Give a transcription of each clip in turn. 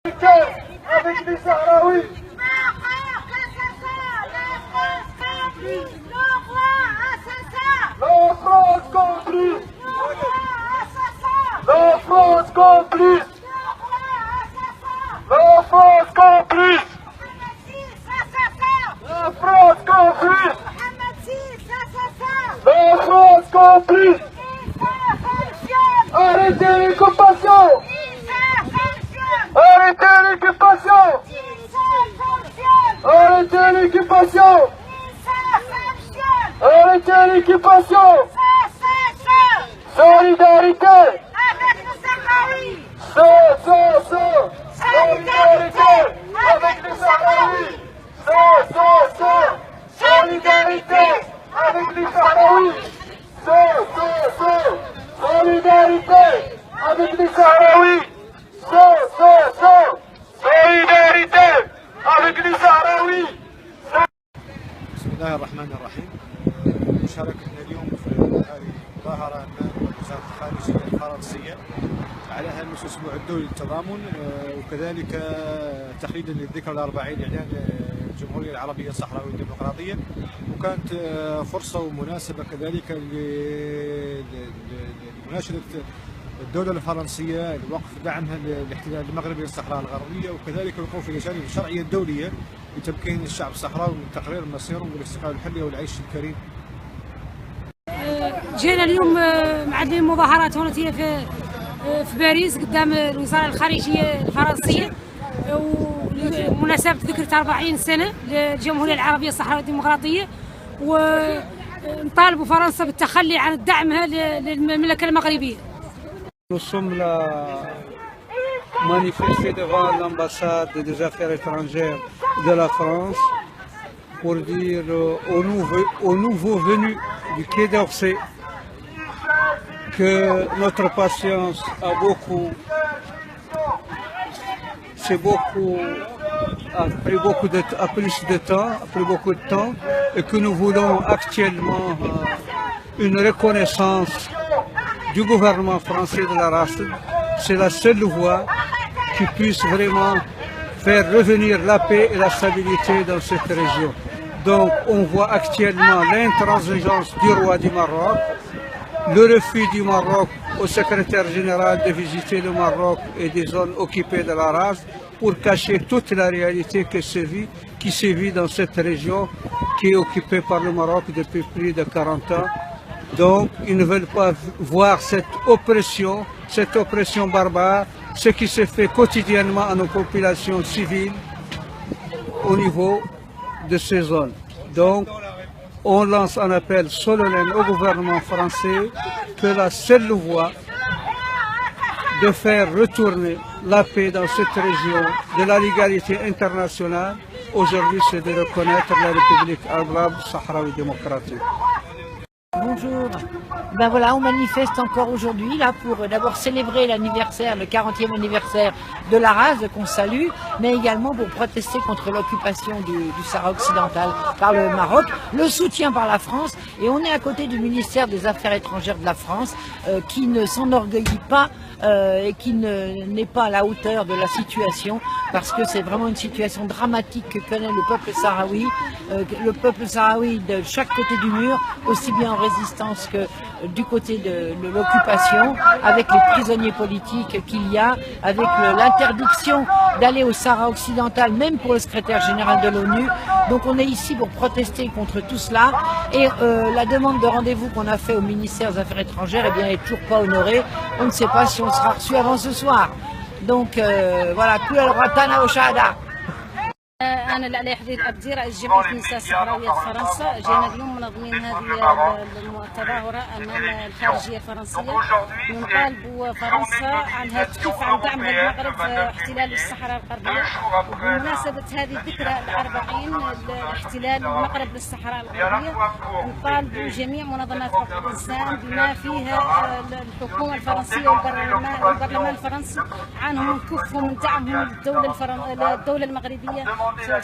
avec les Sahraouis. La France complice. La France complice. La France complice. La France complice. La France complice. Arrêtez l'occupation. Arrêtez l'occupation. Arrêtez l'occupation. Arrêtez l'occupation. Solidarité. Avec les Sahraouis. Solidarité avec les Sahraouis. Solidarité avec les Sahraouis. Solidarité avec les Sahraouis. Solidarité avec les Sahraouis. بسم الله الرحمن الرحيم. مشاركتنا اليوم في هذه المظاهرة أمام وزارة الخارجية الفرنسية على هامش الأسبوع الدولي للتضامن، وكذلك تخليدا للذكرى الأربعين لإعلان الجمهورية العربية الصحراوية الديمقراطية، وكانت فرصة ومناسبة كذلك لمناشدة الدولة الفرنسية لوقف دعمها للاحتلال المغربي للصحراء الغربية، وكذلك الوقوف إلى جانب الشرعية الدولية لتمكين الشعب الصحراوي من تقرير مصيرهم والاستقلال الحرية والعيش الكريم. جينا اليوم معدلين مظاهرات هنا في باريس قدام الوزارة الخارجية الفرنسية، ومناسبة ذكرى 40 سنة للجمهورية العربية الصحراوية الديمقراطية، ونطالبوا فرنسا بالتخلي عن دعمها للمملكة المغربية. Nous sommes là manifestés devant l'ambassade des Affaires étrangères de la France pour dire aux nouveaux venus du Quai d'Orsay que notre patience a pris beaucoup de temps, et que nous voulons actuellement une reconnaissance du gouvernement français de la race. C'est la seule voie qui puisse vraiment faire revenir la paix et la stabilité dans cette région. Donc on voit actuellement l'intransigeance du roi du Maroc, le refus du Maroc au secrétaire général de visiter le Maroc et des zones occupées de la race pour cacher toute la réalité qui sévit dans cette région qui est occupée par le Maroc depuis plus de 40 ans. Donc ils ne veulent pas voir cette oppression barbare, ce qui se fait quotidiennement à nos populations civiles au niveau de ces zones. Donc on lance un appel solennel au gouvernement français que la seule voie de faire retourner la paix dans cette région de la légalité internationale aujourd'hui, c'est de reconnaître la République arabe sahraoui démocratique. Bonjour. Ben voilà, on manifeste encore aujourd'hui là pour d'abord célébrer l'anniversaire, le 40e anniversaire de la race qu'on salue, mais également pour protester contre l'occupation du Sahara occidental par le Maroc, le soutien par la France, et on est à côté du ministère des Affaires étrangères de la France qui ne s'enorgueillit pas et qui n'est pas à la hauteur de la situation, parce que c'est vraiment une situation dramatique que connaît le peuple sahraoui de chaque côté du mur, aussi bien en résistance que du côté de l'occupation, avec les prisonniers politiques qu'il y a, avec l'interdiction d'aller au Sahara occidental, même pour le secrétaire général de l'ONU. Donc on est ici pour protester contre tout cela, et la demande de rendez-vous qu'on a fait au ministère des Affaires étrangères, eh bien, n'est toujours pas honorée. On ne sait pas si on sera reçu avant ce soir. Donc voilà, أنا العلي حديد أبدي رئيس جمعية النساء الصحراوية في فرنسا. جينا اليوم منظمين هذه التظاهرة أمام الخارجية الفرنسية، نطالب فرنسا عنها تكف عن دعمها المغرب في احتلال الصحراء الغربية، وبمناسبة هذه الذكرى الأربعين لاحتلال المغرب للصحراء الغربية نطالب جميع منظمات حقوق الإنسان بما فيها الحكومة الفرنسية والبرلمان الفرنسي عنهم كفهم من دعمهم للدولة المغربية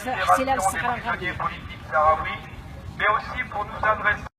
في احتلال الصحراء الغربية.